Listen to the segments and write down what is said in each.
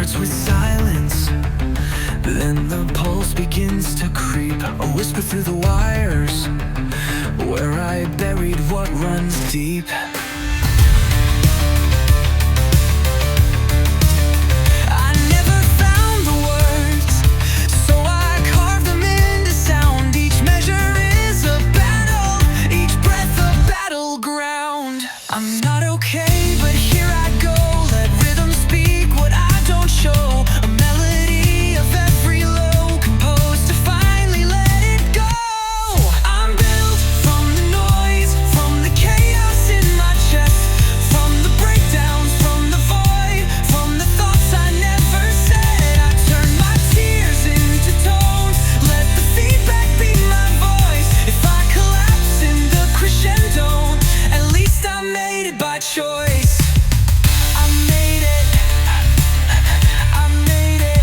starts with silence, then the pulse begins to creep, a whisper through the wires, where I buried what runs deep. I'm not okay, but here I go. Let rhythm speak what I don't show. A melody of every low, composed to finally let it go. I'm built from the noise, from the chaos in my chest, from the breakdowns, from the void, from the thoughts I never said. I turn my tears into tones, let the feedback be my voice. If I collapse in the crescendo, at least I made it by choice. I made it. I made it.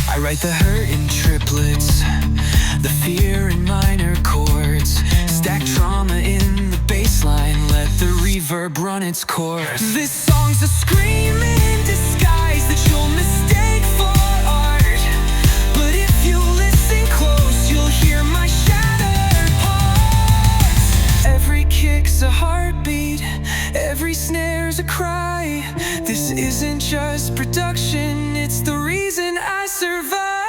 I write the hurt in triplets, the fear in minor chords, stack trauma in the bassline, let the reverb run its course. This song's a scream in disguise that you'll mistake for art, but if you listen close, you'll hear my shattered parts. Every kick's a heartbeat, every snare's a cry. This isn't just production, it's the reason I survive.